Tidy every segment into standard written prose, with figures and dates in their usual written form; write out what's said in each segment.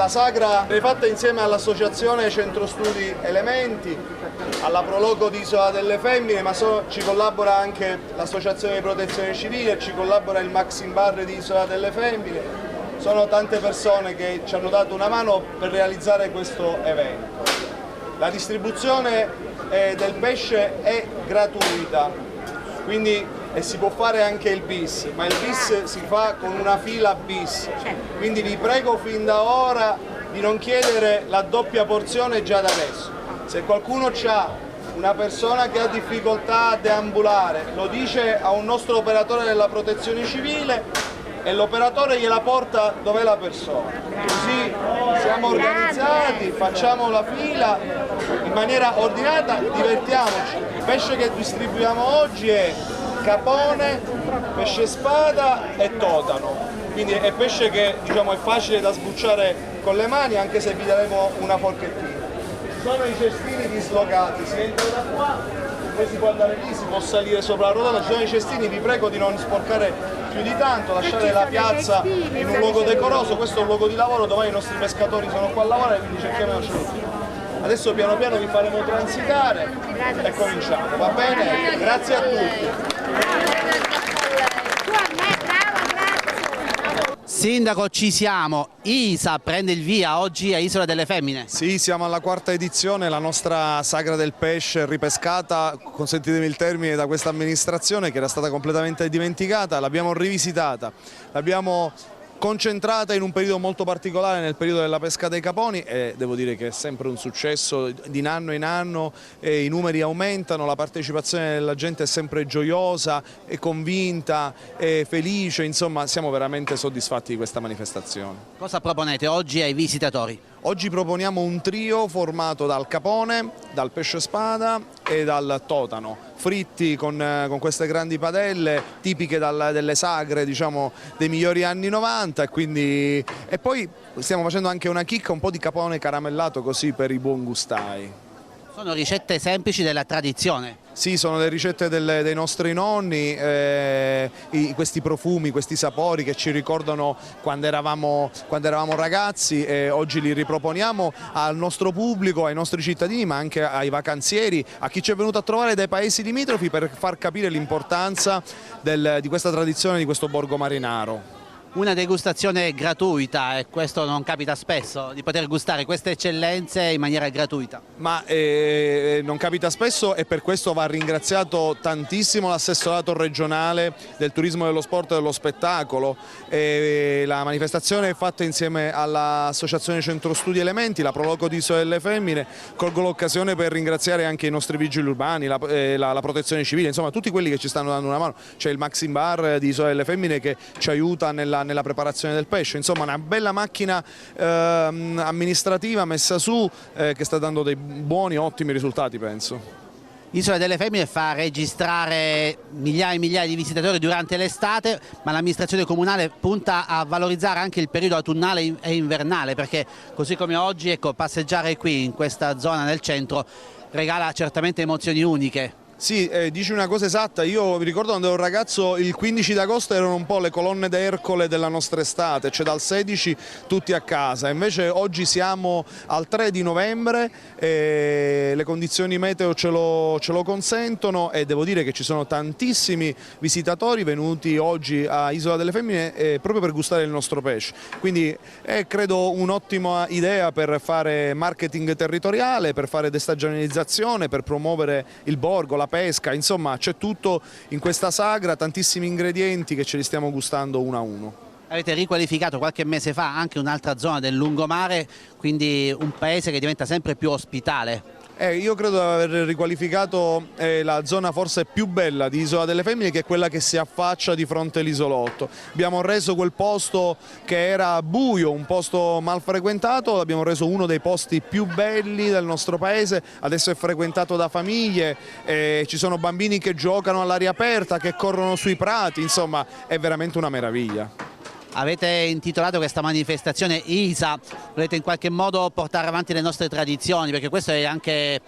La sagra è fatta insieme all'Associazione Centro Studi Elementi, alla Proloco di Isola delle Femmine, ma ci collabora anche l'Associazione di Protezione Civile, ci collabora il Maxim Bar di Isola delle Femmine. Sono tante persone che ci hanno dato una mano per realizzare questo evento. La distribuzione del pesce è gratuita, quindi si può fare anche il bis, ma il bis si fa con una fila bis. Quindi vi prego fin da ora di non chiedere la doppia porzione già da adesso. Se qualcuno ha una persona che ha difficoltà a deambulare, lo dice a un nostro operatore della protezione civile e l'operatore gliela porta dov'è la persona. Così siamo organizzati, facciamo la fila in maniera ordinata, divertiamoci. Il pesce che distribuiamo oggi è capone, pesce spada e totano. Quindi è pesce che è facile da sbucciare con le mani, anche se vi daremo una forchettina. Ci sono i cestini dislocati, si entra da qua, poi si può andare lì, si può salire sopra la rotonda, ci sono i cestini, vi prego di non sporcare più di tanto, lasciare la piazza in un luogo decoroso, questo è un luogo di lavoro, domani i nostri pescatori sono qua a lavorare, quindi cerchiamo di lasciarlo. Adesso piano piano vi faremo transitare e cominciamo, va bene? Grazie a tutti. Sindaco, ci siamo. ISA prende il via oggi a Isola delle Femmine. Sì, siamo alla quarta edizione, la nostra sagra del pesce ripescata, consentitemi il termine, da questa amministrazione che era stata completamente dimenticata, l'abbiamo rivisitata, l'abbiamo concentrata in un periodo molto particolare, nel periodo della pesca dei caponi, e devo dire che è sempre un successo di anno in anno, i numeri aumentano, la partecipazione della gente è sempre gioiosa, è convinta, è felice, insomma siamo veramente soddisfatti di questa manifestazione. Cosa proponete oggi ai visitatori? Oggi proponiamo un trio formato dal capone, dal pesce spada e dal totano, fritti con queste grandi padelle tipiche delle sagre, diciamo, dei migliori anni 90 e poi stiamo facendo anche una chicca, un po' di capone caramellato così per i buon gustai. Sono ricette semplici della tradizione. Sì, sono le ricette dei nostri nonni, questi profumi, questi sapori che ci ricordano quando eravamo ragazzi, e oggi li riproponiamo al nostro pubblico, ai nostri cittadini, ma anche ai vacanzieri, a chi ci è venuto a trovare dai paesi limitrofi, per far capire l'importanza di questa tradizione, di questo borgo marinaro. Una degustazione gratuita, e questo non capita spesso, di poter gustare queste eccellenze in maniera gratuita. Ma non capita spesso, e per questo va ringraziato tantissimo l'assessorato regionale del turismo, dello sport e dello spettacolo. La manifestazione è fatta insieme all'Associazione Centro Studi Elementi, la Proloco di Isola delle Femmine. Colgo l'occasione per ringraziare anche i nostri vigili urbani, la protezione civile, insomma tutti quelli che ci stanno dando una mano. C'è il Maxim Bar di Isola delle Femmine che ci aiuta nella preparazione del pesce, insomma una bella macchina amministrativa messa su, che sta dando dei buoni, ottimi risultati, penso. Isola delle Femmine fa registrare migliaia e migliaia di visitatori durante l'estate, ma l'amministrazione comunale punta a valorizzare anche il periodo autunnale e invernale, perché così come oggi, ecco, passeggiare qui in questa zona del centro regala certamente emozioni uniche. Sì, dici una cosa esatta, io mi ricordo quando ero un ragazzo il 15 d'agosto erano un po' le colonne d'Ercole della nostra estate, cioè dal 16 tutti a casa, invece oggi siamo al 3 di novembre, le condizioni meteo ce lo consentono, e devo dire che ci sono tantissimi visitatori venuti oggi a Isola delle Femmine proprio per gustare il nostro pesce, quindi è credo un'ottima idea per fare marketing territoriale, per fare destagionalizzazione, per promuovere il borgo, la pesca, insomma c'è tutto in questa sagra, tantissimi ingredienti che ce li stiamo gustando uno a uno. Avete riqualificato qualche mese fa anche un'altra zona del lungomare, quindi un paese che diventa sempre più ospitale. Io credo di aver riqualificato la zona forse più bella di Isola delle Femmine, che è quella che si affaccia di fronte all'isolotto. Abbiamo reso quel posto che era buio, un posto mal frequentato, l'abbiamo reso uno dei posti più belli del nostro paese, adesso è frequentato da famiglie, ci sono bambini che giocano all'aria aperta, che corrono sui prati, insomma è veramente una meraviglia. Avete intitolato questa manifestazione ISA, volete in qualche modo portare avanti le nostre tradizioni, perché questo è anche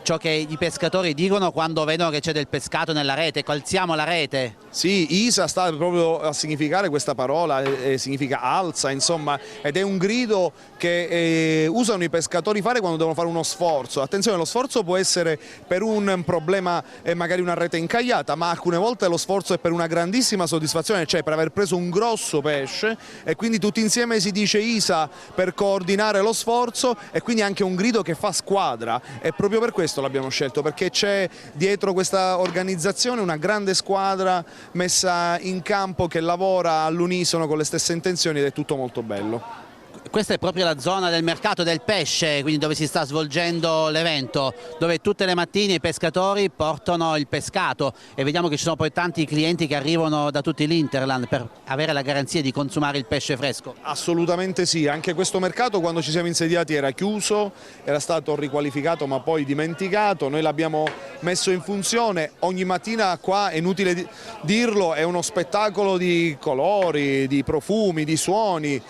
ciò che i pescatori dicono quando vedono che c'è del pescato nella rete, ecco, alziamo la rete. Sì, Isa sta proprio a significare questa parola, significa alza, insomma, ed è un grido che usano i pescatori fare quando devono fare uno sforzo. Attenzione, lo sforzo può essere per un problema, magari una rete incagliata, ma alcune volte lo sforzo è per una grandissima soddisfazione, cioè per aver preso un grosso pesce, e quindi tutti insieme si dice Isa per coordinare lo sforzo, e quindi anche un grido che fa squadra, e proprio per questo l'abbiamo scelto, perché c'è dietro questa organizzazione una grande squadra messa in campo che lavora all'unisono con le stesse intenzioni, ed è tutto molto bello. Questa è proprio la zona del mercato del pesce, quindi dove si sta svolgendo l'evento, dove tutte le mattine i pescatori portano il pescato, e vediamo che ci sono poi tanti clienti che arrivano da tutti l'Interland per avere la garanzia di consumare il pesce fresco. Assolutamente sì, anche questo mercato quando ci siamo insediati era chiuso, era stato riqualificato ma poi dimenticato, noi l'abbiamo messo in funzione. Ogni mattina qua, è inutile dirlo, è uno spettacolo di colori, di profumi, di suoni.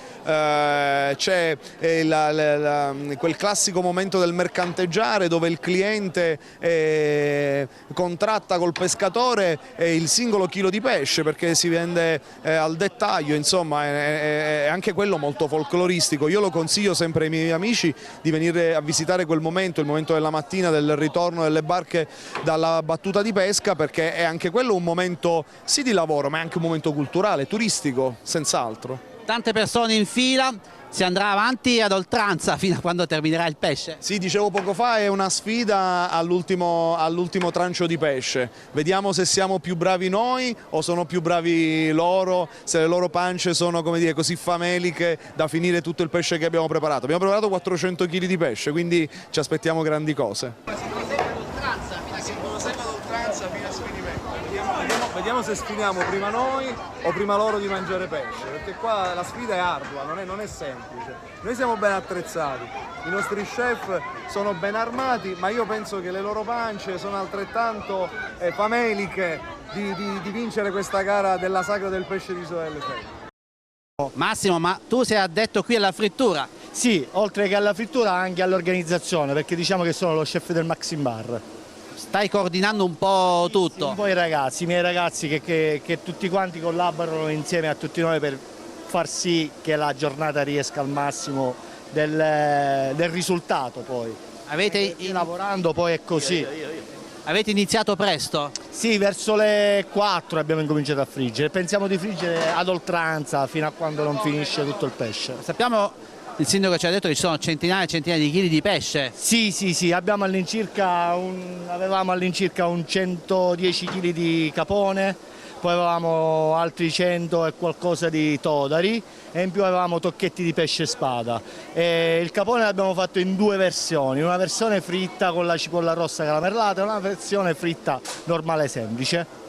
C'è quel classico momento del mercanteggiare dove il cliente contratta col pescatore il singolo chilo di pesce, perché si vende al dettaglio, insomma è anche quello molto folcloristico. Io lo consiglio sempre ai miei amici di venire a visitare quel momento, il momento della mattina del ritorno delle barche dalla battuta di pesca, perché è anche quello un momento sì di lavoro, ma è anche un momento culturale, turistico, senz'altro. Tante persone in fila, si andrà avanti ad oltranza fino a quando terminerà il pesce. Sì, dicevo poco fa, è una sfida all'ultimo trancio di pesce. Vediamo se siamo più bravi noi o sono più bravi loro, se le loro pance sono, come dire, così fameliche da finire tutto il pesce che abbiamo preparato. Abbiamo preparato 400 kg di pesce, quindi ci aspettiamo grandi cose. Vediamo se sfiniamo prima noi o prima loro di mangiare pesce, perché qua la sfida è ardua, non è semplice. Noi siamo ben attrezzati, i nostri chef sono ben armati, ma io penso che le loro pance sono altrettanto fameliche di vincere questa gara della sagra del pesce di Isola delle Femmine. Massimo, ma tu sei addetto qui alla frittura? Sì, oltre che alla frittura anche all'organizzazione, perché diciamo che sono lo chef del Maxim Bar. Stai coordinando un po' tutto? Sì, un po' i miei ragazzi che tutti quanti collaborano insieme a tutti noi per far sì che la giornata riesca al massimo del risultato poi. Lavorando poi è così. Avete iniziato presto? Sì, verso le 4 abbiamo incominciato a friggere, pensiamo di friggere ad oltranza fino a quando non finisce tutto il pesce. Sappiamo, il sindaco ci ha detto che ci sono centinaia e centinaia di chili di pesce. Sì, avevamo all'incirca un 110 kg di capone, poi avevamo altri 100 e qualcosa di todari, e in più avevamo tocchetti di pesce spada. Il capone l'abbiamo fatto in due versioni, una versione fritta con la cipolla rossa caramellata e una versione fritta normale semplice.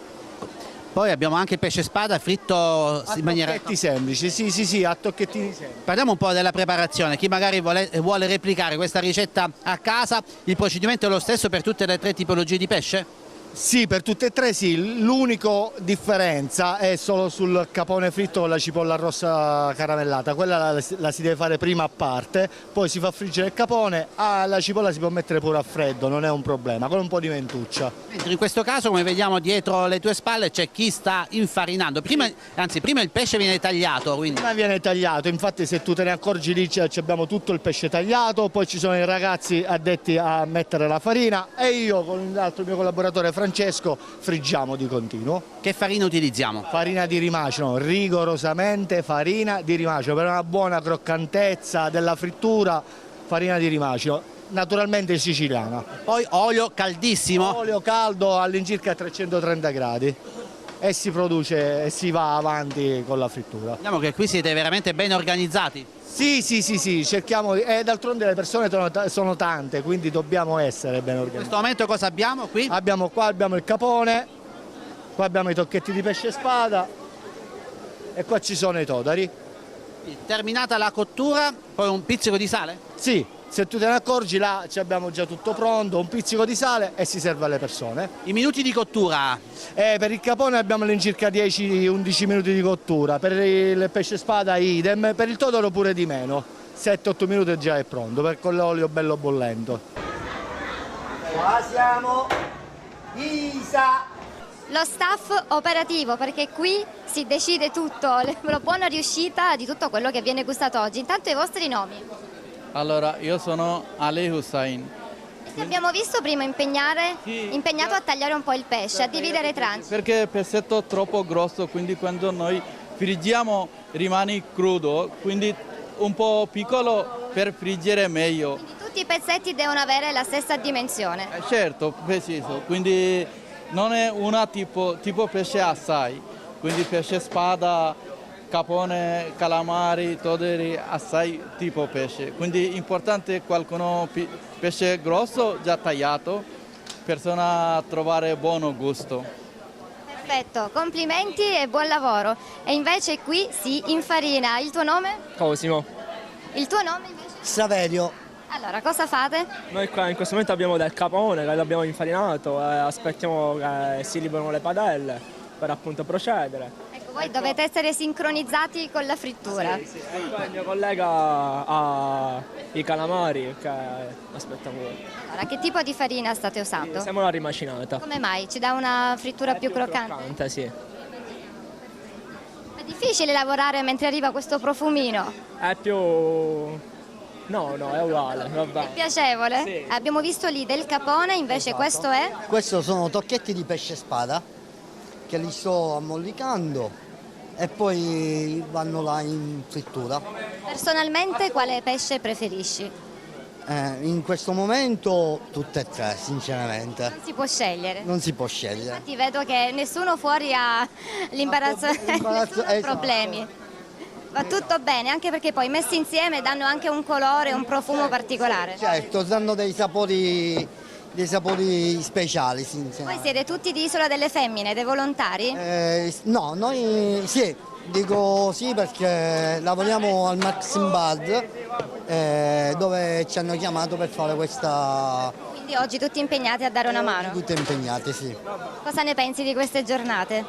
Poi abbiamo anche il pesce spada fritto in maniera... A tocchetti semplici, sì, a tocchettini semplici. Parliamo un po' della preparazione. Chi magari vuole replicare questa ricetta a casa, il procedimento è lo stesso per tutte le tre tipologie di pesce? Sì, per tutte e tre sì, l'unica differenza è solo sul capone fritto con la cipolla rossa caramellata, quella la si deve fare prima a parte, poi si fa friggere il capone, la cipolla si può mettere pure a freddo, non è un problema, con un po' di mentuccia. Mentre in questo caso, come vediamo dietro le tue spalle, c'è chi sta infarinando, prima il pesce viene tagliato. Quindi. Prima viene tagliato, infatti se tu te ne accorgi lì abbiamo tutto il pesce tagliato, poi ci sono i ragazzi addetti a mettere la farina e io con l'altro mio collaboratore Francesco friggiamo di continuo. Che farina utilizziamo? Farina di rimacino, rigorosamente farina di rimacino, per una buona croccantezza della frittura, farina di rimacino, naturalmente siciliana. Poi olio caldissimo? Olio caldo all'incirca 330 gradi e si produce e si va avanti con la frittura. Vediamo che qui siete veramente ben organizzati. Sì, cerchiamo, e d'altronde le persone sono tante, quindi dobbiamo essere ben organizzati. In questo momento cosa abbiamo qui? Qua abbiamo il capone, qua abbiamo i tocchetti di pesce spada e qua ci sono i todari. Terminata la cottura, poi un pizzico di sale? Sì, se tu te ne accorgi là abbiamo già tutto pronto, un pizzico di sale e si serve alle persone. I minuti di cottura? Per il capone abbiamo all'incirca 10-11 minuti di cottura, per il pesce spada idem, per il todaro pure di meno, 7-8 minuti già è pronto, con l'olio bello bollento. Qua siamo. Isa. Lo staff operativo, perché qui si decide tutto, la buona riuscita di tutto quello che viene gustato oggi. Intanto i vostri nomi. Allora, io sono Ali Hussain. Ti abbiamo visto prima impegnato a tagliare un po' il pesce, a dividere i tranci. Perché il pezzetto è troppo grosso, quindi quando noi friggiamo rimane crudo, quindi un po' piccolo per friggere meglio. Quindi tutti i pezzetti devono avere la stessa dimensione. Certo, preciso, quindi non è una tipo pesce assai, quindi pesce spada, capone, calamari, toderi, assai tipo pesce. Quindi importante qualcuno pesce grosso già tagliato, persona trovare buono gusto. Perfetto, complimenti e buon lavoro. E invece qui si infarina. Il tuo nome? Cosimo. Il tuo nome invece? Saverio. Allora, cosa fate? Noi qua in questo momento abbiamo del capone che l'abbiamo infarinato e aspettiamo che si liberino le padelle per appunto procedere. Ecco, voi dovete essere sincronizzati con la frittura. E poi il mio collega ha i calamari che aspettano voi. Allora, che tipo di farina state usando? Siamo la rimacinata. Come mai? Ci dà una frittura più croccante? Croccante, sì. È difficile lavorare mentre arriva questo profumino. È più... No, è uguale, vabbè. Piacevole? Sì. Abbiamo visto lì del capone, invece Esatto. questo è? Questo sono tocchetti di pesce spada che li sto ammollicando e poi vanno là in frittura. Personalmente quale pesce preferisci? In questo momento tutte e tre, sinceramente. Non si può scegliere. Non si può scegliere. Infatti vedo che nessuno fuori ha l'imbarazzo, nessuno ha problemi. Va tutto bene, anche perché poi messi insieme danno anche un colore, un profumo particolare. Certo, danno dei sapori speciali. Voi siete tutti di Isola delle Femmine, dei volontari? No, noi sì, dico sì perché lavoriamo al Maxim Bad dove ci hanno chiamato per fare questa... Quindi oggi tutti impegnati a dare una mano. Tutte impegnate, sì. Cosa ne pensi di queste giornate?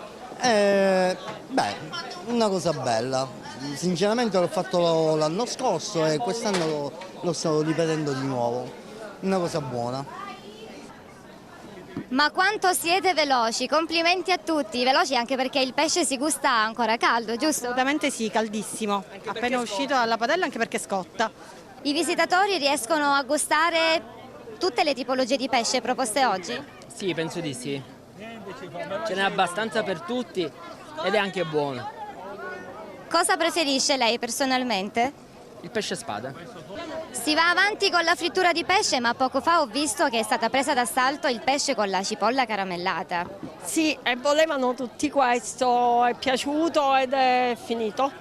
Una cosa bella. Sinceramente l'ho fatto l'anno scorso e quest'anno lo sto ripetendo di nuovo. Una cosa buona. Ma quanto siete veloci, complimenti a tutti, veloci anche perché il pesce si gusta ancora caldo, giusto? Assolutamente sì, caldissimo, appena uscito dalla padella anche perché scotta. I visitatori riescono a gustare tutte le tipologie di pesce proposte oggi? Sì, penso di sì. Ce n'è abbastanza per tutti ed è anche buono. Cosa preferisce lei personalmente? Il pesce spada. Si va avanti con la frittura di pesce, ma poco fa ho visto che è stata presa d'assalto il pesce con la cipolla caramellata. Sì, e volevano tutti questo, è piaciuto ed è finito.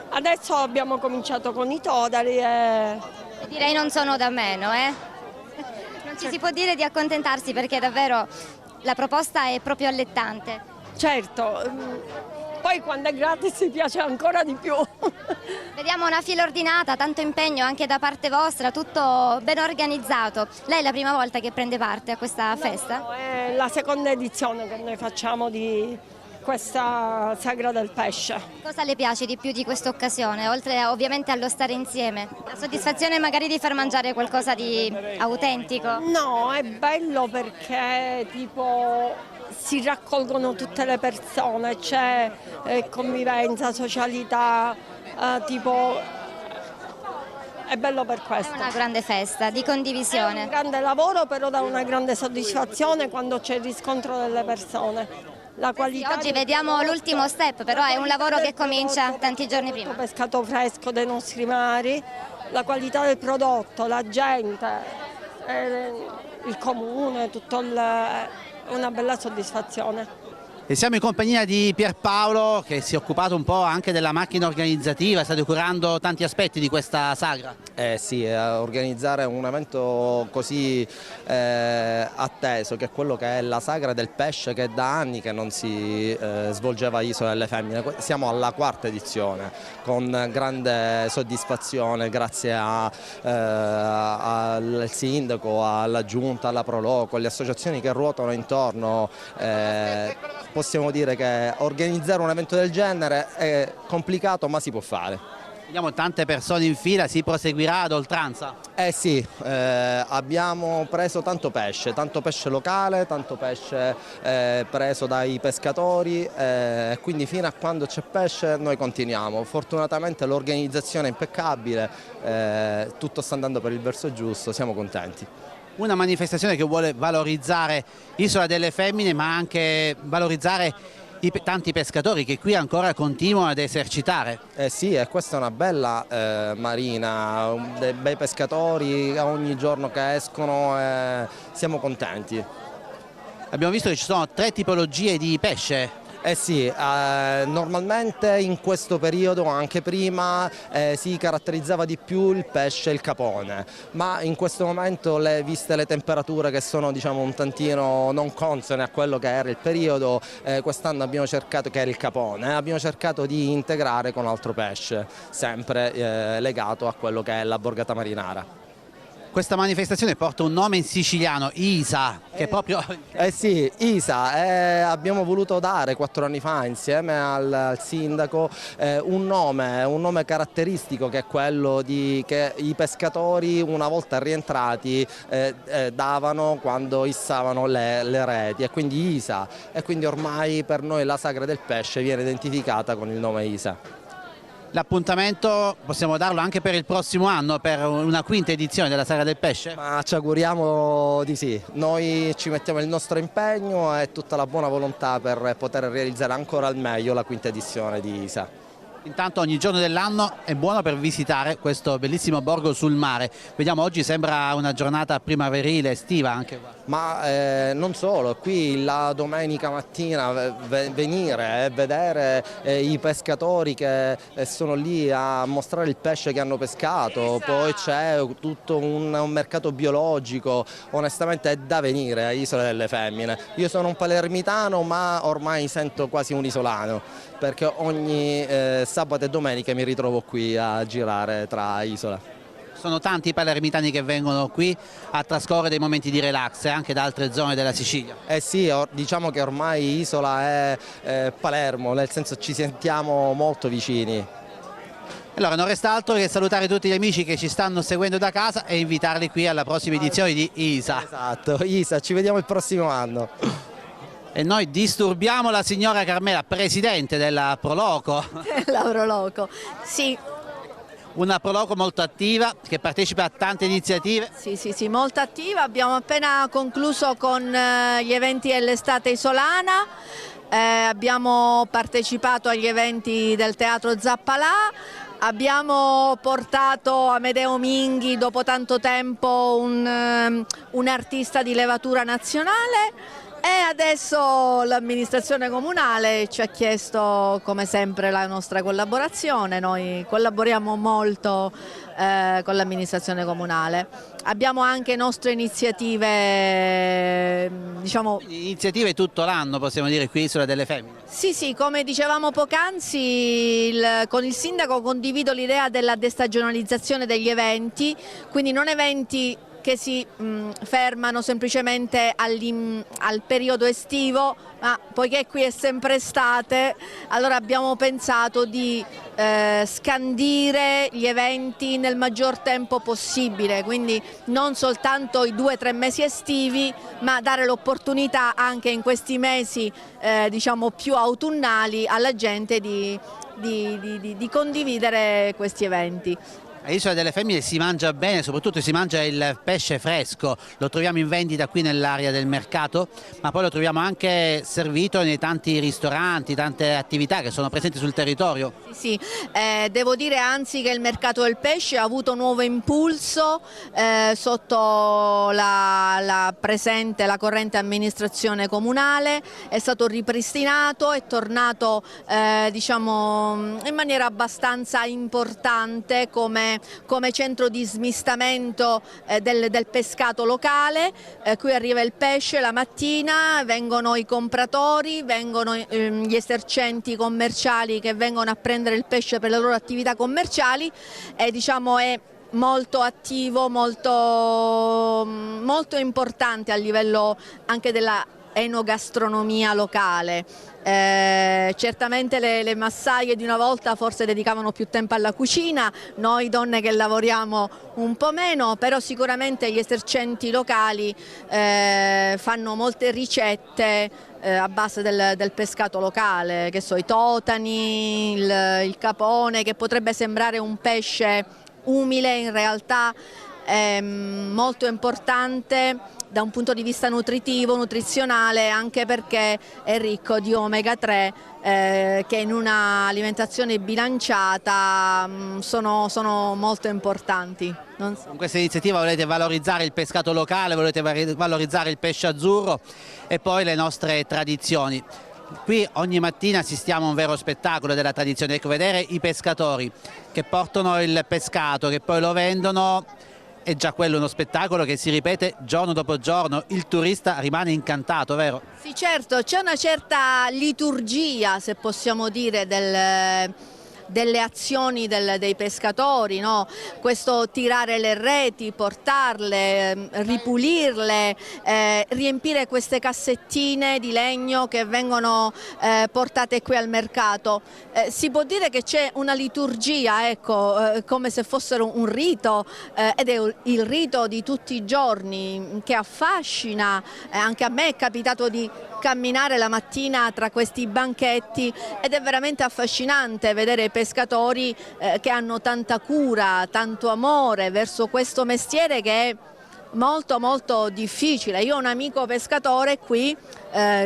Adesso abbiamo cominciato con i todari e... Direi non sono da meno, eh? Non ci si può dire di accontentarsi perché davvero la proposta è proprio allettante. Certo, poi quando è gratis piace ancora di più. Vediamo una fila ordinata, tanto impegno anche da parte vostra, tutto ben organizzato. Lei è la prima volta che prende parte a questa festa? No, è la seconda edizione che noi facciamo di questa Sagra del Pesce. Cosa le piace di più di questa occasione, oltre ovviamente allo stare insieme? La soddisfazione magari di far mangiare qualcosa di autentico? No, è bello perché tipo si raccolgono tutte le persone, c'è convivenza, socialità, tipo è bello per questo. È una grande festa di condivisione. È un grande lavoro, però dà una grande soddisfazione quando c'è il riscontro delle persone. La qualità Oggi vediamo l'ultimo step, però è un lavoro che comincia tanti giorni prima. Pescato fresco dei nostri mari, la qualità del prodotto, la gente, il comune, una bella soddisfazione. E siamo in compagnia di Pierpaolo che si è occupato un po' anche della macchina organizzativa, state curando tanti aspetti di questa sagra. Sì, organizzare un evento così atteso che è quello che è la sagra del pesce che da anni che non si svolgeva a Isola delle Femmine. Siamo alla quarta edizione con grande soddisfazione grazie al sindaco, alla giunta, alla Proloco, alle associazioni che ruotano intorno. Possiamo dire che organizzare un evento del genere è complicato ma si può fare. Vediamo tante persone in fila, si proseguirà ad oltranza? Eh sì, abbiamo preso tanto pesce locale, tanto pesce preso dai pescatori, quindi fino a quando c'è pesce noi continuiamo. Fortunatamente l'organizzazione è impeccabile, tutto sta andando per il verso giusto, siamo contenti. Una manifestazione che vuole valorizzare Isola delle Femmine, ma anche valorizzare tanti pescatori che qui ancora continuano ad esercitare. Sì, e questa è una bella marina, dei bei pescatori ogni giorno che escono, siamo contenti. Abbiamo visto che ci sono 3 tipologie di pesce. Eh sì, normalmente in questo periodo, anche prima, si caratterizzava di più il pesce e il capone, ma in questo momento, viste le temperature che sono diciamo un tantino non consone a quello che era il periodo, quest'anno abbiamo cercato, che era il capone, abbiamo cercato di integrare con altro pesce, sempre legato a quello che è la borgata marinara. Questa manifestazione porta un nome in siciliano, Isa, che è proprio... Sì, Isa, abbiamo voluto dare 4 anni fa insieme al sindaco un nome caratteristico, che è quello che i pescatori una volta rientrati davano quando issavano le reti, e quindi Isa, e quindi ormai per noi la sagra del pesce viene identificata con il nome Isa. L'appuntamento possiamo darlo anche per il prossimo anno, per una 5ª edizione della Sagra del Pesce? Ma ci auguriamo di sì, noi ci mettiamo il nostro impegno e tutta la buona volontà per poter realizzare ancora al meglio la 5ª edizione di Isa. Intanto ogni giorno dell'anno è buono per visitare questo bellissimo borgo sul mare. Vediamo, oggi sembra una giornata primaverile, estiva anche qua. Ma non solo, qui la domenica mattina venire e vedere i pescatori che sono lì a mostrare il pesce che hanno pescato, poi c'è tutto un mercato biologico, onestamente è da venire a Isola delle Femmine. Io sono un palermitano, ma ormai sento quasi un isolano, perché ogni sabato e domenica mi ritrovo qui a girare tra Isola. Sono tanti i palermitani che vengono qui a trascorrere dei momenti di relax anche da altre zone della Sicilia. Eh sì, diciamo che ormai Isola è Palermo, nel senso ci sentiamo molto vicini. Allora non resta altro che salutare tutti gli amici che ci stanno seguendo da casa e invitarli qui alla prossima edizione di Isa. Esatto, Isa, ci vediamo il prossimo anno. E noi disturbiamo la signora Carmela, presidente della Proloco. La Proloco, sì. Una Proloco molto attiva che partecipa a tante iniziative. Sì, molto attiva. Abbiamo appena concluso con gli eventi dell'estate isolana, abbiamo partecipato agli eventi del Teatro Zappalà, abbiamo portato Amedeo Minghi dopo tanto tempo un artista di levatura nazionale. E adesso l'amministrazione comunale ci ha chiesto come sempre la nostra collaborazione, noi collaboriamo molto con l'amministrazione comunale. Abbiamo anche nostre iniziative, diciamo... Iniziative tutto l'anno, possiamo dire, qui Isola delle Femmine. Sì, come dicevamo poc'anzi, con il sindaco condivido l'idea della destagionalizzazione degli eventi, quindi non eventi che si fermano semplicemente al periodo estivo, ma poiché qui è sempre estate, allora abbiamo pensato di scandire gli eventi nel maggior tempo possibile, quindi non soltanto i 2 o 3 mesi estivi, ma dare l'opportunità anche in questi mesi diciamo più autunnali alla gente di condividere questi eventi. A Isola delle Femmine si mangia bene, soprattutto si mangia il pesce fresco, lo troviamo in vendita qui nell'area del mercato, ma poi lo troviamo anche servito nei tanti ristoranti, tante attività che sono presenti sul territorio. Sì, devo dire anzi che il mercato del pesce ha avuto nuovo impulso sotto la corrente amministrazione comunale, è stato ripristinato, è tornato diciamo in maniera abbastanza importante come centro di smistamento del pescato locale. Qui arriva il pesce la mattina, vengono i compratori, vengono gli esercenti commerciali che vengono a prendere il pesce per le loro attività commerciali e diciamo è molto attivo, molto importante a livello anche della enogastronomia locale. Certamente le massaie di una volta forse dedicavano più tempo alla cucina, noi donne che lavoriamo un po' meno, però sicuramente gli esercenti locali fanno molte ricette a base del pescato locale, che so, i totani, il capone, che potrebbe sembrare un pesce umile, in realtà è molto importante da un punto di vista nutritivo, nutrizionale, anche perché è ricco di omega 3 che in un'alimentazione bilanciata sono molto importanti. Con questa iniziativa volete valorizzare il pescato locale, volete valorizzare il pesce azzurro e poi le nostre tradizioni. Qui ogni mattina assistiamo a un vero spettacolo della tradizione, ecco, vedere i pescatori che portano il pescato, che poi lo vendono, è già quello uno spettacolo che si ripete giorno dopo giorno, il turista rimane incantato, vero? Sì, certo, c'è una certa liturgia, se possiamo dire, delle azioni dei pescatori, no? Questo tirare le reti, portarle, ripulirle, riempire queste cassettine di legno che vengono portate qui al mercato. Si può dire che c'è una liturgia, ecco, come se fossero un rito, ed è il rito di tutti i giorni che affascina. Anche a me è capitato di camminare la mattina tra questi banchetti ed è veramente affascinante vedere i pescatori che hanno tanta cura, tanto amore verso questo mestiere che è molto molto difficile. Io ho un amico pescatore qui,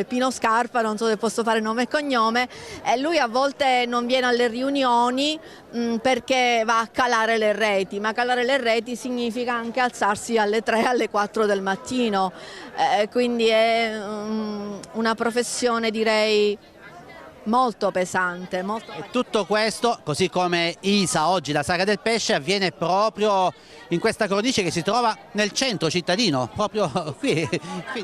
Pino Scarpa, non so se posso fare nome e cognome, e lui a volte non viene alle riunioni perché va a calare le reti, ma calare le reti significa anche alzarsi alle 3, alle 4 del mattino, quindi è una professione, direi, molto pesante. E tutto questo, così come Isa oggi, la sagra del pesce, avviene proprio in questa cornice che si trova nel centro cittadino, proprio qui.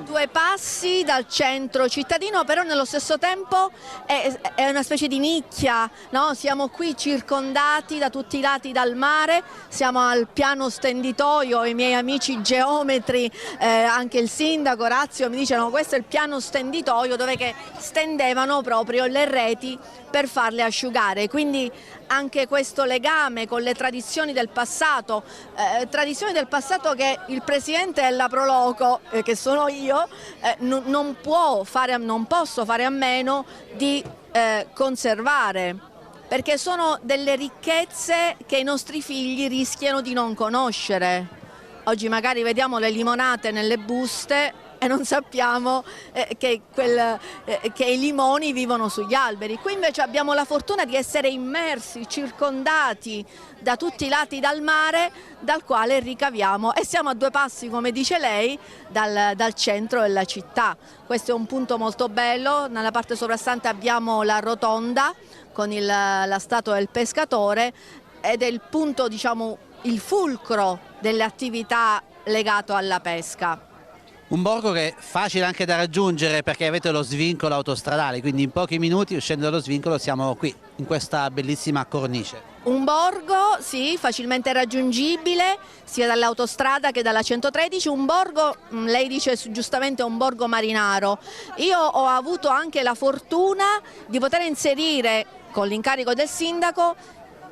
Due passi dal centro cittadino, però nello stesso tempo è una specie di nicchia, no? Siamo qui circondati da tutti i lati dal mare, siamo al piano stenditoio, i miei amici geometri, anche il sindaco Orazio mi dicevano questo è il piano stenditoio dove che stendevano proprio le reti per farle asciugare, quindi anche questo legame con le tradizioni del passato che il presidente della Proloco, che sono io, non posso fare a meno di conservare, perché sono delle ricchezze che i nostri figli rischiano di non conoscere. Oggi magari vediamo le limonate nelle buste e non sappiamo che i limoni vivono sugli alberi. Qui invece abbiamo la fortuna di essere immersi, circondati da tutti i lati dal mare, dal quale ricaviamo, e siamo a due passi, come dice lei, dal centro della città. Questo è un punto molto bello. Nella parte sovrastante abbiamo la rotonda con la statua del pescatore ed è il punto, diciamo, il fulcro delle attività legato alla pesca. Un borgo che è facile anche da raggiungere perché avete lo svincolo autostradale, quindi in pochi minuti uscendo dallo svincolo siamo qui, in questa bellissima cornice. Un borgo, sì, facilmente raggiungibile sia dall'autostrada che dalla 113, un borgo, lei dice giustamente un borgo marinaro. Io ho avuto anche la fortuna di poter inserire, con l'incarico del sindaco,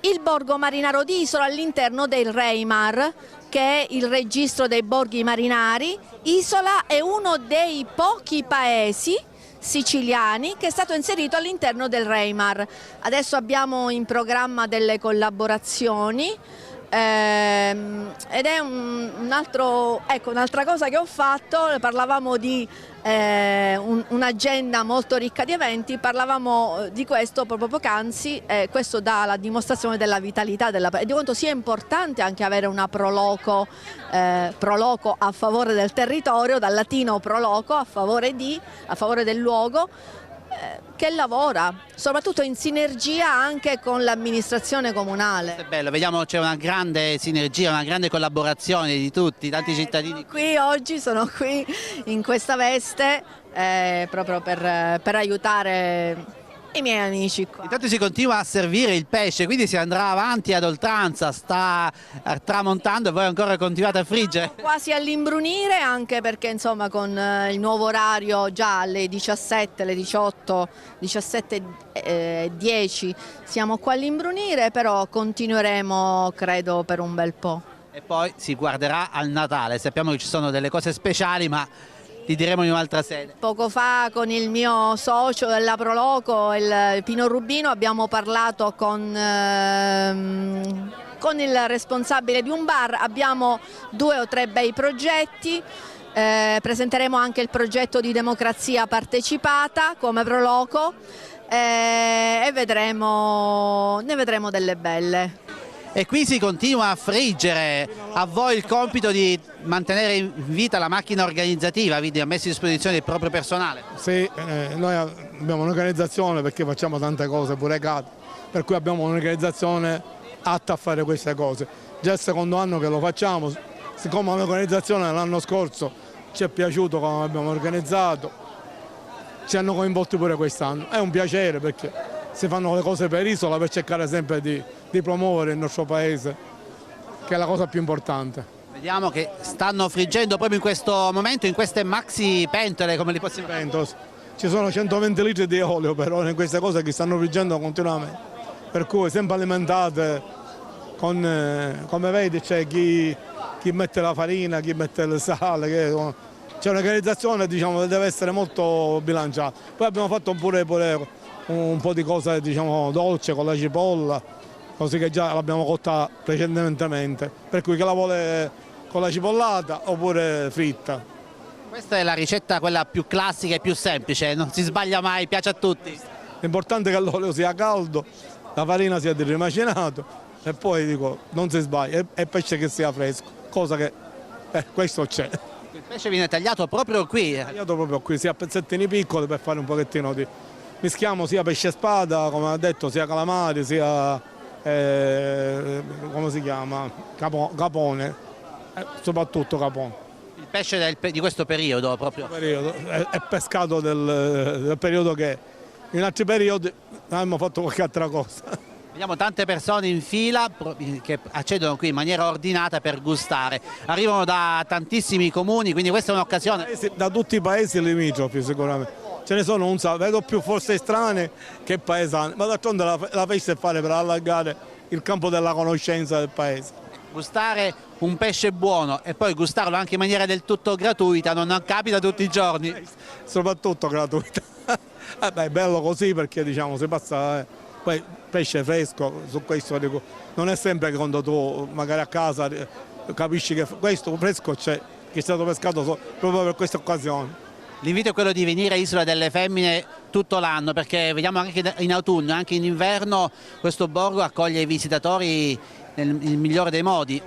il borgo marinaro di Isola all'interno del REIMAR, che è il registro dei borghi marinari. Isola è uno dei pochi paesi siciliani che è stato inserito all'interno del REIMAR. Adesso abbiamo in programma delle collaborazioni ed è un'altra cosa che ho fatto. Parlavamo di un'agenda molto ricca di eventi, parlavamo di questo proprio poc'anzi, questo dà la dimostrazione della vitalità e di quanto sia importante anche avere una proloco a favore del territorio, dal latino proloco, a favore del luogo, che lavora soprattutto in sinergia anche con l'amministrazione comunale. È bello, vediamo c'è una grande sinergia, una grande collaborazione di tutti, tanti cittadini. Sono qui in questa veste proprio per aiutare i miei amici qua. Intanto si continua a servire il pesce, quindi si andrà avanti ad oltranza, sta tramontando e voi ancora continuate a friggere? Quasi all'imbrunire, anche perché insomma con il nuovo orario già alle 17, alle 18, 17:10 siamo qua all'imbrunire, però continueremo credo per un bel po'. E poi si guarderà al Natale, sappiamo che ci sono delle cose speciali, ma ti diremo in un'altra sede. Poco fa con il mio socio della Proloco, il Pino Rubino, abbiamo parlato con il responsabile di un bar, abbiamo 2 o 3 bei progetti, presenteremo anche il progetto di democrazia partecipata come Proloco e ne vedremo delle belle. E qui si continua a friggere, a voi il compito di mantenere in vita la macchina organizzativa, quindi ha messo a disposizione il proprio personale. Sì, noi abbiamo un'organizzazione perché facciamo tante cose pure cate, per cui abbiamo un'organizzazione atta a fare queste cose. Già il secondo anno che lo facciamo, siccome l'organizzazione l'anno scorso ci è piaciuto come abbiamo organizzato, ci hanno coinvolti pure quest'anno. È un piacere perché si fanno le cose per Isola per cercare sempre di promuovere il nostro paese, che è la cosa più importante. Vediamo che stanno friggendo proprio in questo momento in queste maxi pentole, come li possiamo dire. Ci sono 120 litri di olio però in queste cose che stanno friggendo continuamente, per cui sempre alimentate con, come vedi c'è chi mette la farina, chi mette il sale, c'è un'organizzazione diciamo, che deve essere molto bilanciata. Poi abbiamo fatto pure un po' di cose diciamo, dolce con la cipolla, così che già l'abbiamo cotta precedentemente, per cui che la vuole con la cipollata oppure fritta. Questa è la ricetta quella più classica e più semplice, non si sbaglia mai, piace a tutti. L'importante è che l'olio sia caldo, la farina sia di rimacinato e poi dico non si sbaglia, è pesce che sia fresco, cosa che questo c'è. Il pesce viene tagliato proprio qui? Tagliato proprio qui, sia a pezzettini piccoli per fare un pochettino di... Mischiamo sia pesce spada, come ha detto, sia calamari, sia come si chiama? Capone, soprattutto capone. Il pesce di questo periodo proprio? È pescato del periodo che in altri periodi abbiamo fatto qualche altra cosa. Vediamo tante persone in fila che accedono qui in maniera ordinata per gustare. Arrivano da tantissimi comuni, quindi questa è un'occasione. Da tutti i paesi limitrofi sicuramente. Ce ne sono un sacco, vedo più forse estranei che paesani, ma d'altronde la festa è fare per allargare il campo della conoscenza del paese. Gustare un pesce buono e poi gustarlo anche in maniera del tutto gratuita non capita tutti i giorni. Soprattutto gratuita. È bello così perché diciamo si passa, poi pesce fresco, su questo dico, non è sempre che quando tu magari a casa capisci che questo fresco c'è, che è stato pescato proprio per questa occasione. L'invito è quello di venire a Isola delle Femmine tutto l'anno, perché vediamo anche in autunno, anche in inverno questo borgo accoglie i visitatori nel migliore dei modi.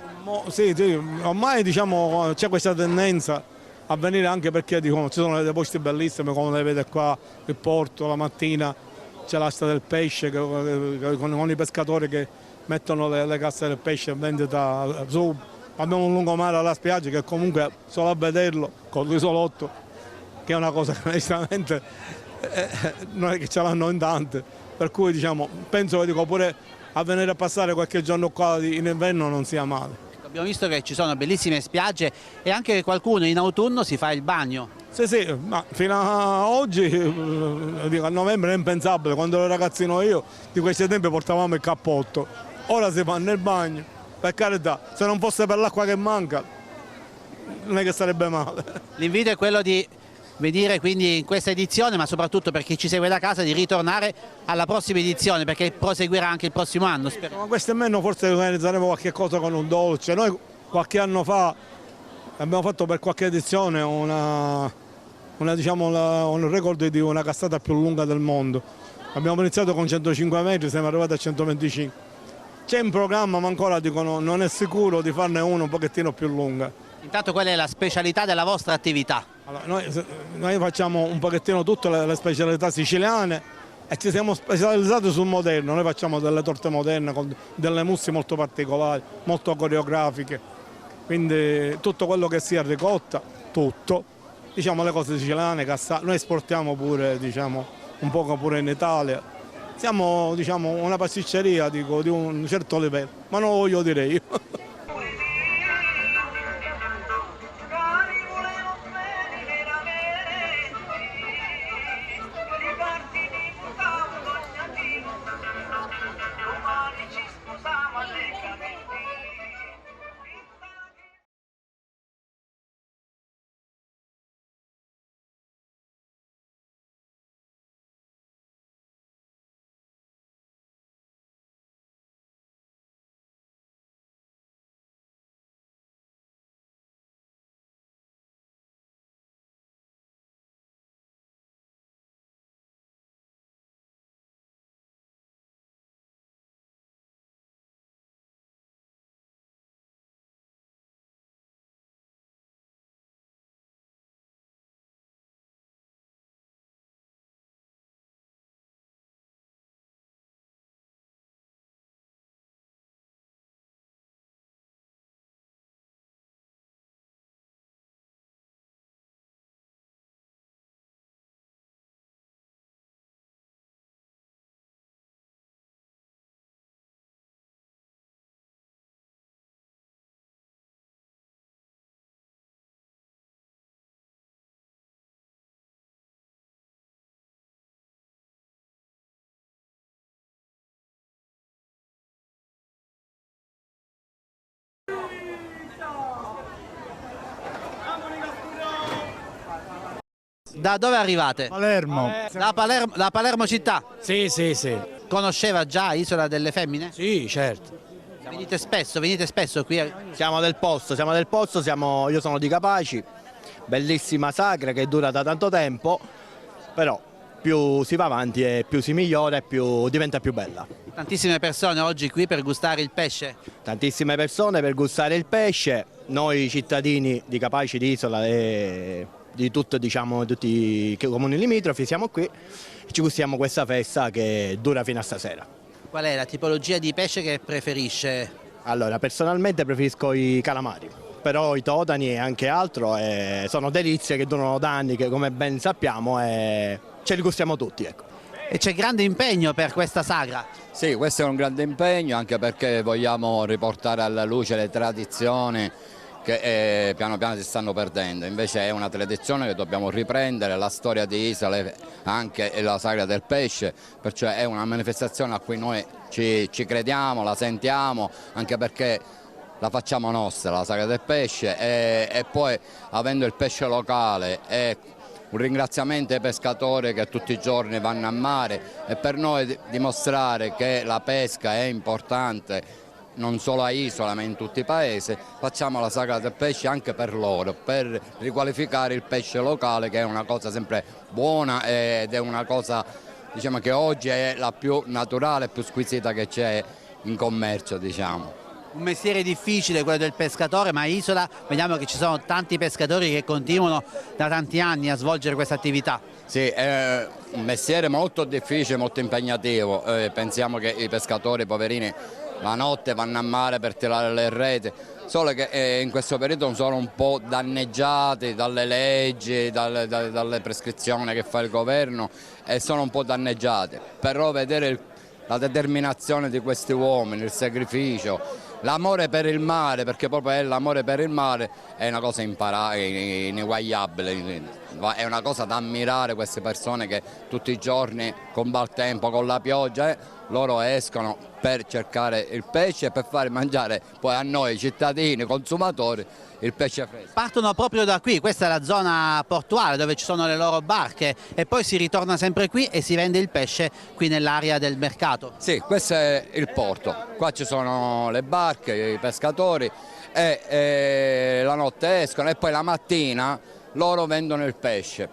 Sì, ormai diciamo, c'è questa tendenza a venire anche perché dicono, ci sono dei posti bellissimi come le vede qua, il porto, la mattina c'è l'asta del pesce con i pescatori che mettono le casse del pesce in vendita su. Abbiamo un lungomare alla spiaggia che comunque solo a vederlo con l'isolotto, che è una cosa che onestamente non è che ce l'hanno in tante, per cui diciamo, penso che dico, pure a venire a passare qualche giorno qua in inverno non sia male. Abbiamo visto che ci sono bellissime spiagge e anche qualcuno in autunno si fa il bagno. Sì, ma fino a oggi, dico, a novembre è impensabile, quando ero ragazzino io di questi tempi portavamo il cappotto, ora si fa nel bagno, per carità, se non fosse per l'acqua che manca non è che sarebbe male. L'invito è quello di venire quindi in questa edizione, ma soprattutto per chi ci segue da casa di ritornare alla prossima edizione, perché proseguirà anche il prossimo anno. Spero. Ma quest'anno forse organizzeremo qualche cosa con un dolce. Noi qualche anno fa abbiamo fatto per qualche edizione un record di una cassata più lunga del mondo. Abbiamo iniziato con 105 metri, siamo arrivati a 125. C'è in programma, ma ancora dicono non è sicuro di farne una un pochettino più lunga. Intanto qual è la specialità della vostra attività? Allora, noi facciamo un pochettino tutte le specialità siciliane e ci siamo specializzati sul moderno. Noi facciamo delle torte moderne con delle mousse molto particolari, molto coreografiche, quindi tutto quello che sia ricotta, tutto, diciamo le cose siciliane, noi esportiamo pure, diciamo, un poco pure in Italia. Siamo diciamo, una pasticceria dico, di un certo livello, ma non lo voglio dire io. Da dove arrivate? Palermo. Da Palermo città? Sì, sì, sì. Conosceva già Isola delle Femmine? Sì, certo. Venite spesso qui? Siamo del posto, io sono di Capaci, bellissima sagra che dura da tanto tempo, però più si va avanti e più si migliora e più diventa più bella. Tantissime persone oggi qui per gustare il pesce? Tantissime persone per gustare il pesce, noi cittadini di Capaci, di Isola e di diciamo, tutti i comuni limitrofi siamo qui e ci gustiamo questa festa che dura fino a stasera. Qual è la tipologia di pesce che preferisce? Allora, personalmente preferisco i calamari, però i totani e anche altro sono delizie che durano da anni, che come ben sappiamo ce li gustiamo tutti. Ecco. E c'è grande impegno per questa sagra? Sì, questo è un grande impegno anche perché vogliamo riportare alla luce le tradizioni che piano piano si stanno perdendo, invece è una tradizione che dobbiamo riprendere, la storia di Isola, anche la sagra del pesce, perciò è una manifestazione a cui noi ci crediamo, la sentiamo, anche perché la facciamo nostra, la sagra del pesce e poi avendo il pesce locale e un ringraziamento ai pescatori che tutti i giorni vanno a mare e per noi dimostrare che la pesca è importante non solo a Isola ma in tutti i paesi, facciamo la sagra del pesce anche per loro, per riqualificare il pesce locale che è una cosa sempre buona ed è una cosa diciamo, che oggi è la più naturale e più squisita che c'è in commercio. Diciamo. Un mestiere difficile quello del pescatore, ma a Isola vediamo che ci sono tanti pescatori che continuano da tanti anni a svolgere questa attività. Sì, è un mestiere molto difficile, molto impegnativo, pensiamo che i pescatori poverini la notte vanno a mare per tirare le reti, solo che in questo periodo sono un po' danneggiati dalle leggi, dalle prescrizioni che fa il governo e sono un po' danneggiati, però vedere la determinazione di questi uomini, il sacrificio, l'amore per il mare, perché proprio è l'amore per il mare, è una cosa ineguagliabile, è una cosa da ammirare queste persone che tutti i giorni con bel tempo, con la pioggia, loro escono per cercare il pesce e per fare mangiare poi a noi cittadini, consumatori, il pesce fresco. Partono proprio da qui, questa è la zona portuale dove ci sono le loro barche e poi si ritorna sempre qui e si vende il pesce qui nell'area del mercato. Sì, questo è il porto, qua ci sono le barche, i pescatori e la notte escono e poi la mattina loro vendono il pesce,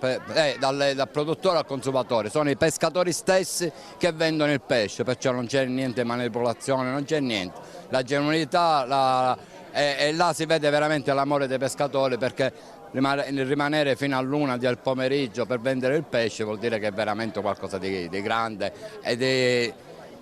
dal produttore al consumatore, sono i pescatori stessi che vendono il pesce, perciò non c'è niente manipolazione, non c'è niente, la genuinità e là si vede veramente l'amore dei pescatori, perché rimanere fino all'1 del pomeriggio per vendere il pesce vuol dire che è veramente qualcosa di grande e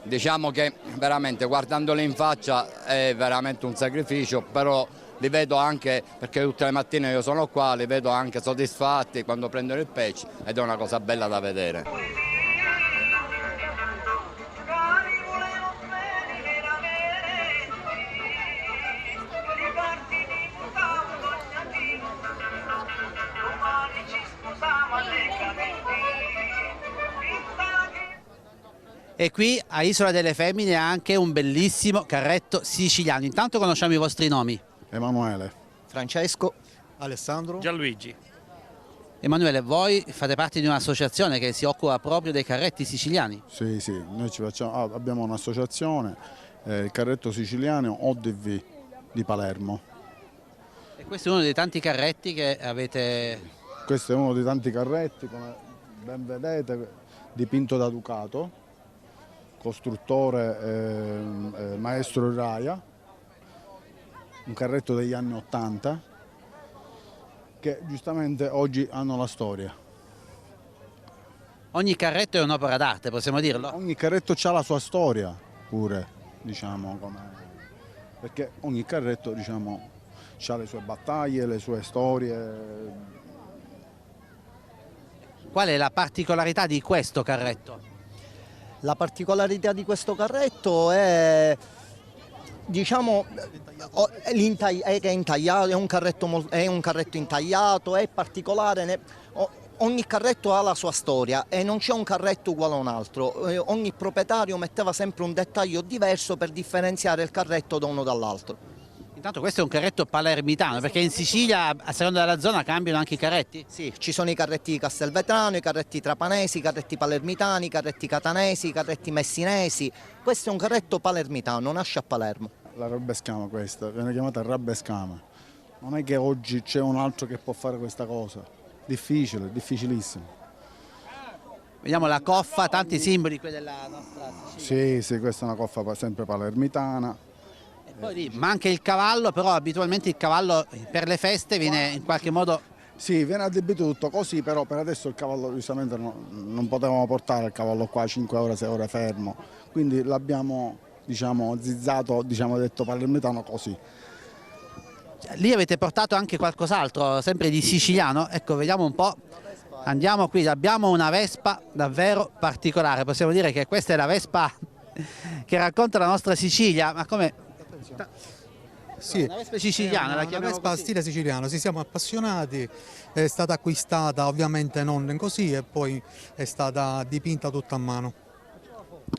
diciamo che veramente guardandoli in faccia è veramente un sacrificio, però li vedo anche, perché tutte le mattine io sono qua, li vedo anche soddisfatti quando prendono il pesce ed è una cosa bella da vedere. E qui a Isola delle Femmine anche un bellissimo carretto siciliano. Intanto conosciamo i vostri nomi. Emanuele. Francesco. Alessandro. Gianluigi. Emanuele, voi fate parte di un'associazione che si occupa proprio dei carretti siciliani? Sì, noi abbiamo un'associazione, il carretto siciliano ODV di Palermo. E questo è uno dei tanti carretti che avete... Questo è uno dei tanti carretti, come ben vedete, dipinto da Ducato, costruttore maestro Raia, un carretto degli anni '80 che giustamente oggi hanno la storia. Ogni carretto è un'opera d'arte, possiamo dirlo? Ogni carretto ha la sua storia pure, diciamo, perché ogni carretto, diciamo, ha le sue battaglie, le sue storie. Qual è la particolarità di questo carretto? La particolarità di questo carretto è, diciamo, che è intagliato, è un carretto intagliato, è particolare, ogni carretto ha la sua storia e non c'è un carretto uguale a un altro, ogni proprietario metteva sempre un dettaglio diverso per differenziare il carretto da uno dall'altro. Intanto questo è un carretto palermitano, perché in Sicilia, a seconda della zona, cambiano anche i carretti? Sì, ci sono i carretti castelvetrano, i carretti trapanesi, i carretti palermitani, i carretti catanesi, i carretti messinesi. Questo è un carretto palermitano, nasce a Palermo. La Rabbescama questa, viene chiamata Rabbescama. Non è che oggi c'è un altro che può fare questa cosa. Difficile, difficilissimo. Vediamo la coffa, tanti simboli qui della nostra Sicilia. Sì, questa è una coffa sempre palermitana. Poi lì manca il cavallo, però abitualmente il cavallo per le feste viene in qualche modo... Sì, viene adibito tutto così, però per adesso il cavallo giustamente non potevamo portare il cavallo qua 5 ore, 6 ore fermo, quindi l'abbiamo, diciamo, zizzato, diciamo, detto palermitano così. Lì avete portato anche qualcos'altro, sempre di siciliano? Ecco, vediamo un po'. Andiamo qui, abbiamo una Vespa davvero particolare, possiamo dire che questa è la Vespa che racconta la nostra Sicilia, ma come... Sì, una Vespa siciliana, la chiamiamo Vespa così. stile siciliano, ci siamo appassionati, è stata acquistata ovviamente non così e poi è stata dipinta tutta a mano.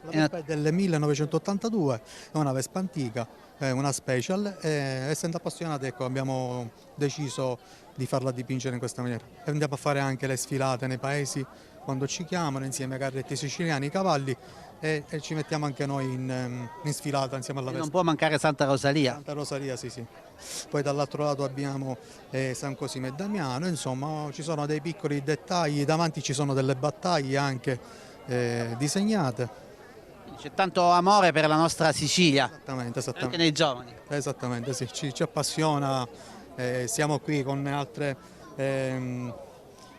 La Vespa è del 1982, è una Vespa antica, è una special e essendo appassionati, ecco, abbiamo deciso di farla dipingere in questa maniera. E andiamo a fare anche le sfilate nei paesi quando ci chiamano insieme ai carretti siciliani, i cavalli e ci mettiamo anche noi in sfilata insieme alla Vespa. Non può mancare Santa Rosalia. Santa Rosalia, sì. Poi dall'altro lato abbiamo San Cosimo e Damiano, insomma ci sono dei piccoli dettagli, davanti ci sono delle battaglie anche disegnate. C'è tanto amore per la nostra Sicilia, esattamente. Anche nei giovani. Esattamente, sì, ci appassiona, siamo qui con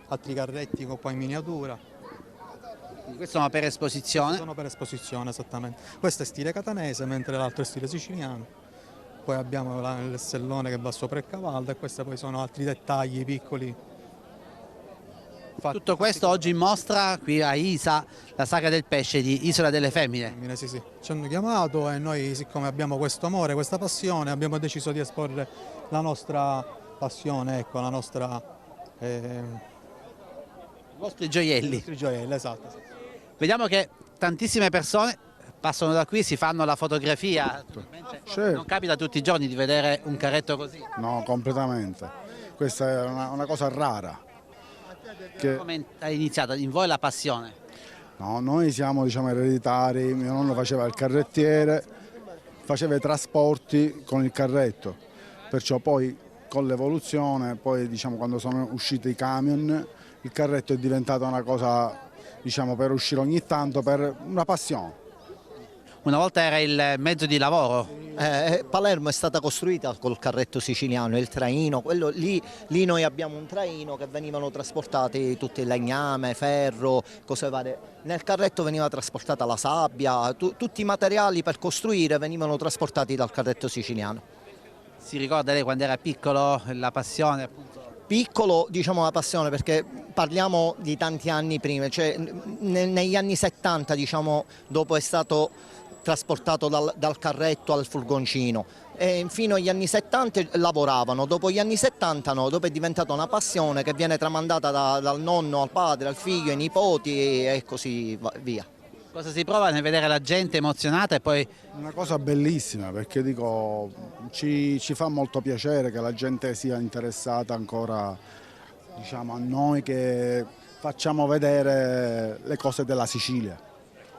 altri carretti qua in miniatura. Questo sono per esposizione? Sono per esposizione, esattamente. Questo è stile catanese, mentre l'altro è stile siciliano. Poi abbiamo il sellone che va sopra il cavallo e questi poi sono altri dettagli piccoli. Tutto questo oggi in mostra qui a Isa, la sagra del pesce di Isola delle Femmine. Sì. Ci hanno chiamato e noi, siccome abbiamo questo amore, questa passione, abbiamo deciso di esporre la nostra passione, ecco, la nostra... I vostri gioielli. I nostri gioielli, esatto. Vediamo che tantissime persone passano da qui, si fanno la fotografia. Certo. Non capita tutti i giorni di vedere un carretto così? No, completamente. Questa è una cosa rara. Come è iniziata in voi la passione? No, noi siamo, diciamo, ereditari, mio nonno faceva il carrettiere, faceva i trasporti con il carretto, perciò poi con l'evoluzione, poi diciamo quando sono usciti i camion, il carretto è diventato una cosa, diciamo, per uscire ogni tanto, per una passione. Una volta era il mezzo di lavoro. Palermo è stata costruita col carretto siciliano, il traino, lì noi abbiamo un traino che venivano trasportati tutto il legname, ferro, cose varie. Nel carretto veniva trasportata la sabbia, tutti i materiali per costruire venivano trasportati dal carretto siciliano. Si ricorda lei quando era piccolo, la passione appunto? Piccolo, diciamo, la passione, perché parliamo di tanti anni prima, cioè negli anni 70, diciamo, dopo è stato trasportato dal carretto al furgoncino e fino agli anni 70 lavoravano, dopo gli anni 70 no, dopo è diventata una passione che viene tramandata dal nonno al padre, al figlio, ai nipoti e così via. Cosa si prova nel vedere la gente emozionata e poi... Una cosa bellissima, perché dico, ci fa molto piacere che la gente sia interessata ancora, diciamo, a noi che facciamo vedere le cose della Sicilia.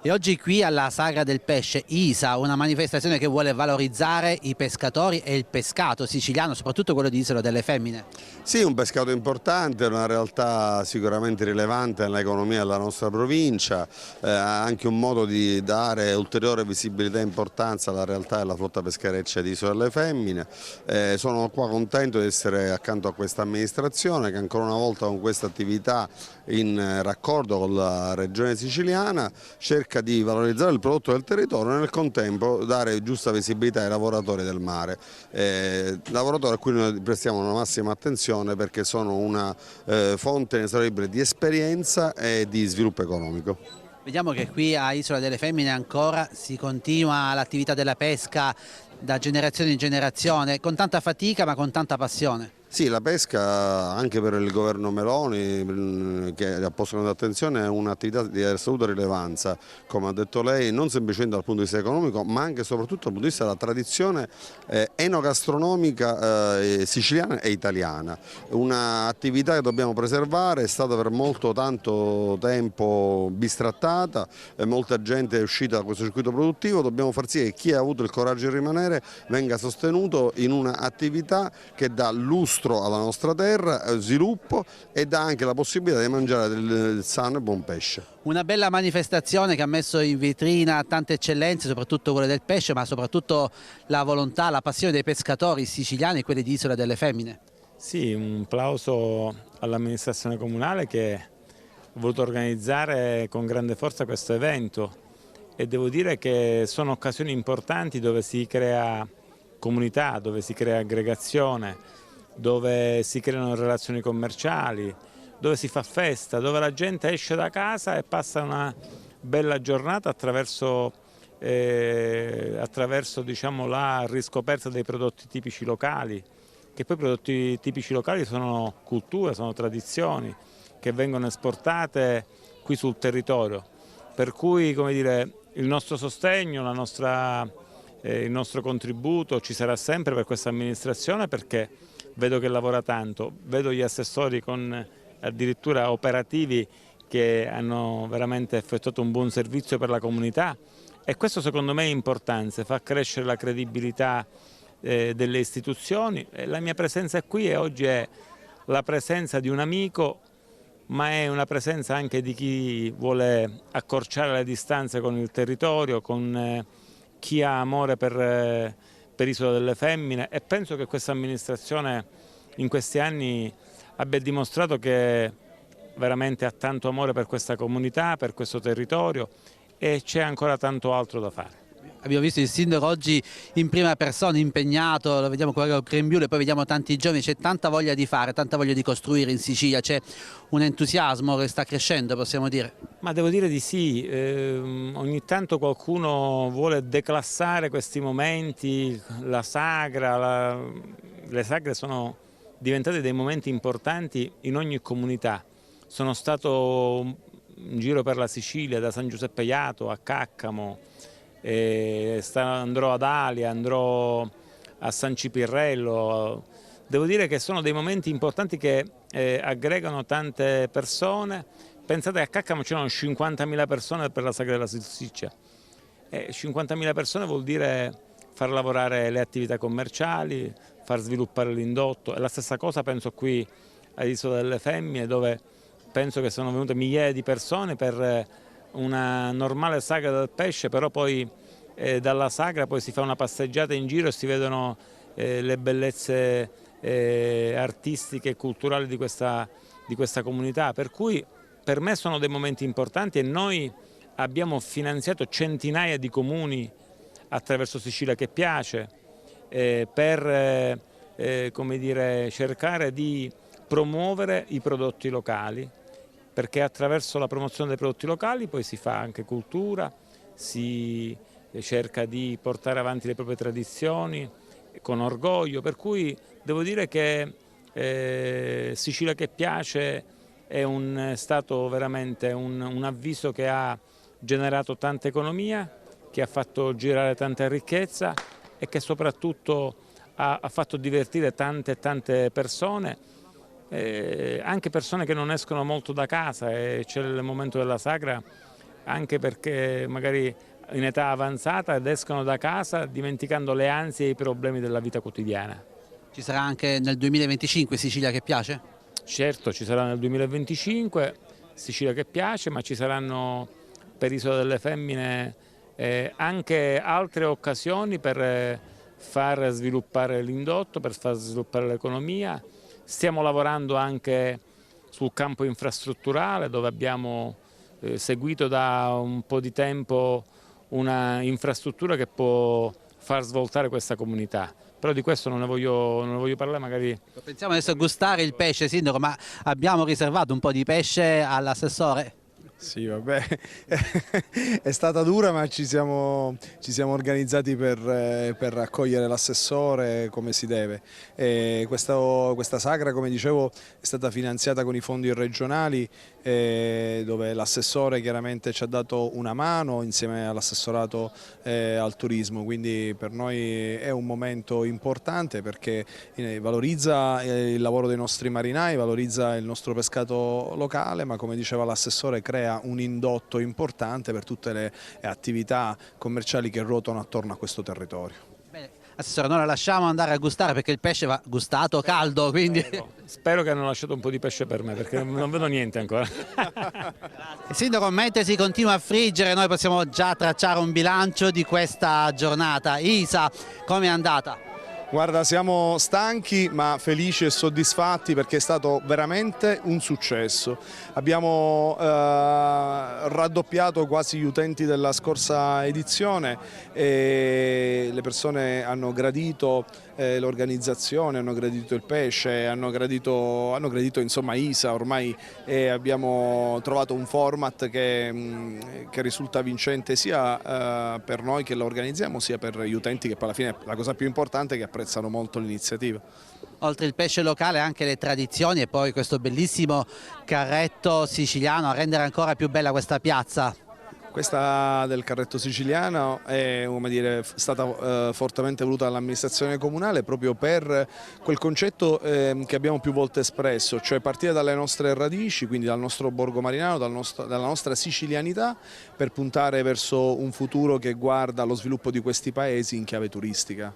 E oggi qui alla Sagra del Pesce, ISA, una manifestazione che vuole valorizzare i pescatori e il pescato siciliano, soprattutto quello di Isola delle Femmine. Sì, un pescato importante, una realtà sicuramente rilevante nell'economia della nostra provincia, anche un modo di dare ulteriore visibilità e importanza alla realtà della flotta peschereccia di Isola delle Femmine. Sono qua contento di essere accanto a questa amministrazione che ancora una volta con questa attività in raccordo con la regione siciliana cerca di valorizzare il prodotto del territorio e nel contempo dare giusta visibilità ai lavoratori del mare, lavoratori a cui noi prestiamo una massima attenzione perché sono una fonte inesauribile di esperienza e di sviluppo economico. Vediamo che qui a Isola delle Femmine ancora si continua l'attività della pesca da generazione in generazione, con tanta fatica ma con tanta passione. Sì, la pesca anche per il governo Meloni che ha posto con attenzione è un'attività di assoluta rilevanza, come ha detto lei, non semplicemente dal punto di vista economico ma anche e soprattutto dal punto di vista della tradizione enogastronomica siciliana e italiana. Un'attività che dobbiamo preservare, è stata per tanto tempo bistrattata, molta gente è uscita da questo circuito produttivo, dobbiamo far sì che chi ha avuto il coraggio di rimanere venga sostenuto in un'attività che dà lustro alla nostra terra, sviluppo e dà anche la possibilità di mangiare del sano e buon pesce. Una bella manifestazione che ha messo in vetrina tante eccellenze, soprattutto quelle del pesce, ma soprattutto la volontà, la passione dei pescatori siciliani e quelli di Isola delle Femmine. Sì, un plauso all'amministrazione comunale che ha voluto organizzare con grande forza questo evento e devo dire che sono occasioni importanti dove si crea comunità, dove si crea aggregazione, dove si creano relazioni commerciali, dove si fa festa, dove la gente esce da casa e passa una bella giornata attraverso diciamo, la riscoperta dei prodotti tipici locali, che poi i prodotti tipici locali sono culture, sono tradizioni che vengono esportate qui sul territorio, per cui come dire, il nostro sostegno, il nostro contributo ci sarà sempre per questa amministrazione perché vedo che lavora tanto, vedo gli assessori con addirittura operativi che hanno veramente effettuato un buon servizio per la comunità e questo secondo me è importante, fa crescere la credibilità delle istituzioni. La mia presenza qui oggi è la presenza di un amico, ma è una presenza anche di chi vuole accorciare le distanze con il territorio, con chi ha amore per Isola delle Femmine e penso che questa amministrazione in questi anni abbia dimostrato che veramente ha tanto amore per questa comunità, per questo territorio e c'è ancora tanto altro da fare. Abbiamo visto il sindaco oggi in prima persona, impegnato, lo vediamo con il grembiule, poi vediamo tanti giovani, c'è tanta voglia di fare, tanta voglia di costruire in Sicilia, c'è un entusiasmo che sta crescendo, possiamo dire. Ma devo dire di sì, ogni tanto qualcuno vuole declassare questi momenti, la sagra, le sagre sono diventate dei momenti importanti in ogni comunità. Sono stato in giro per la Sicilia, da San Giuseppe Jato a Caccamo, andrò ad Alia, andrò a San Cipirrello. Devo dire che sono dei momenti importanti che aggregano tante persone. Pensate che a Caccamo c'erano 50.000 persone per la Sagra della Salsiccia. 50.000 persone vuol dire far lavorare le attività commerciali, far sviluppare l'indotto. E la stessa cosa penso qui all'Isola delle Femmine, dove penso che sono venute migliaia di persone per una normale sagra del pesce, però poi dalla sagra poi si fa una passeggiata in giro e si vedono le bellezze artistiche e culturali di questa comunità, per cui per me sono dei momenti importanti e noi abbiamo finanziato centinaia di comuni attraverso Sicilia che piace per come dire, cercare di promuovere i prodotti locali, perché attraverso la promozione dei prodotti locali poi si fa anche cultura, si cerca di portare avanti le proprie tradizioni con orgoglio, per cui devo dire che Sicilia che piace è stato veramente un avviso che ha generato tanta economia, che ha fatto girare tanta ricchezza e che soprattutto ha fatto divertire tante persone, anche persone che non escono molto da casa, e c'è il momento della sagra anche perché magari in età avanzata ed escono da casa dimenticando le ansie e i problemi della vita quotidiana. Ci sarà anche nel 2025 Sicilia che piace? Certo, ci sarà nel 2025 Sicilia che piace, ma ci saranno per Isola delle Femmine anche altre occasioni per far sviluppare l'indotto, per far sviluppare l'economia. Stiamo lavorando anche sul campo infrastrutturale, dove abbiamo seguito da un po' di tempo una infrastruttura che può far svoltare questa comunità. Però di questo non ne voglio parlare, magari. Pensiamo adesso a gustare il pesce, Sindaco, ma abbiamo riservato un po' di pesce all'assessore? Sì, vabbè, è stata dura, ma ci siamo organizzati per accogliere l'assessore come si deve. Questa sagra, come dicevo, è stata finanziata con i fondi regionali, dove l'assessore chiaramente ci ha dato una mano insieme all'assessorato al turismo, quindi per noi è un momento importante perché valorizza il lavoro dei nostri marinai, valorizza il nostro pescato locale, ma come diceva l'assessore crea un indotto importante per tutte le attività commerciali che ruotano attorno a questo territorio. Bene, Assessore, noi la lasciamo andare a gustare perché il pesce va gustato caldo, quindi. Spero che hanno lasciato un po' di pesce per me perché non vedo niente ancora. Sindaco, mentre si continua a friggere noi possiamo già tracciare un bilancio di questa giornata. Isa, come è andata? Guarda, siamo stanchi ma felici e soddisfatti perché è stato veramente un successo. Abbiamo raddoppiato quasi gli utenti della scorsa edizione e le persone hanno gradito l'organizzazione, hanno gradito il pesce, hanno gradito insomma Isa ormai, e abbiamo trovato un format che risulta vincente sia per noi che lo organizziamo sia per gli utenti, che poi alla fine la cosa più importante è che apprezzano molto l'iniziativa. Oltre il pesce locale anche le tradizioni e poi questo bellissimo carretto siciliano a rendere ancora più bella questa piazza. Questa del carretto siciliano è stata fortemente voluta dall'amministrazione comunale proprio per quel concetto che abbiamo più volte espresso, cioè partire dalle nostre radici, quindi dal nostro borgo marinaro, dalla nostra sicilianità, per puntare verso un futuro che guarda allo sviluppo di questi paesi in chiave turistica.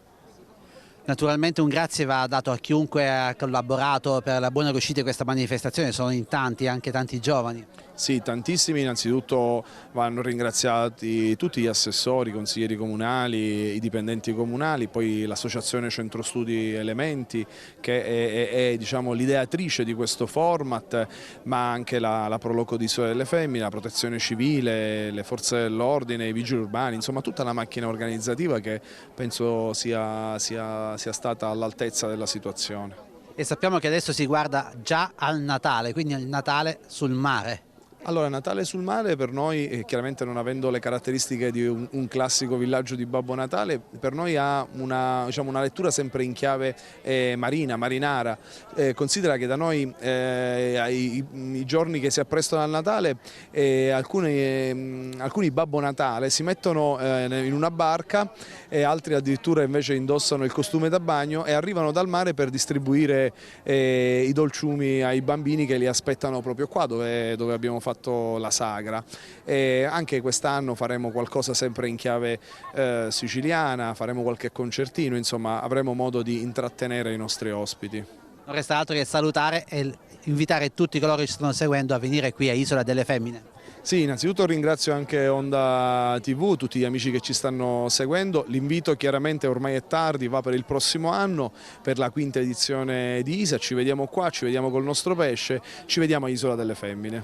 Naturalmente un grazie va dato a chiunque ha collaborato per la buona riuscita di questa manifestazione, sono in tanti, anche tanti giovani. Sì, tantissimi, innanzitutto vanno ringraziati tutti gli assessori, i consiglieri comunali, i dipendenti comunali, poi l'associazione Centro Studi Elementi che è diciamo, l'ideatrice di questo format, ma anche la Proloco di Isola delle Femmine, la Protezione Civile, le forze dell'ordine, i vigili urbani, insomma tutta la macchina organizzativa che penso sia stata all'altezza della situazione. E sappiamo che adesso si guarda già al Natale, quindi il Natale sul mare. Allora, Natale sul mare per noi, chiaramente non avendo le caratteristiche di un classico villaggio di Babbo Natale, per noi ha una lettura sempre in chiave marinara. Considera che da noi i giorni che si apprestano al Natale alcuni Babbo Natale si mettono in una barca e altri addirittura invece indossano il costume da bagno e arrivano dal mare per distribuire i dolciumi ai bambini che li aspettano proprio qua dove abbiamo fatto la sagra. E anche quest'anno faremo qualcosa sempre in chiave siciliana, faremo qualche concertino, insomma avremo modo di intrattenere i nostri ospiti. Non resta altro che salutare e invitare tutti coloro che ci stanno seguendo a venire qui a Isola delle Femmine. Sì, innanzitutto ringrazio anche Onda TV, tutti gli amici che ci stanno seguendo. L'invito chiaramente ormai è tardi, va per il prossimo anno, per la 5ª edizione di ISA. Ci vediamo qua, ci vediamo col nostro pesce, ci vediamo a Isola delle Femmine.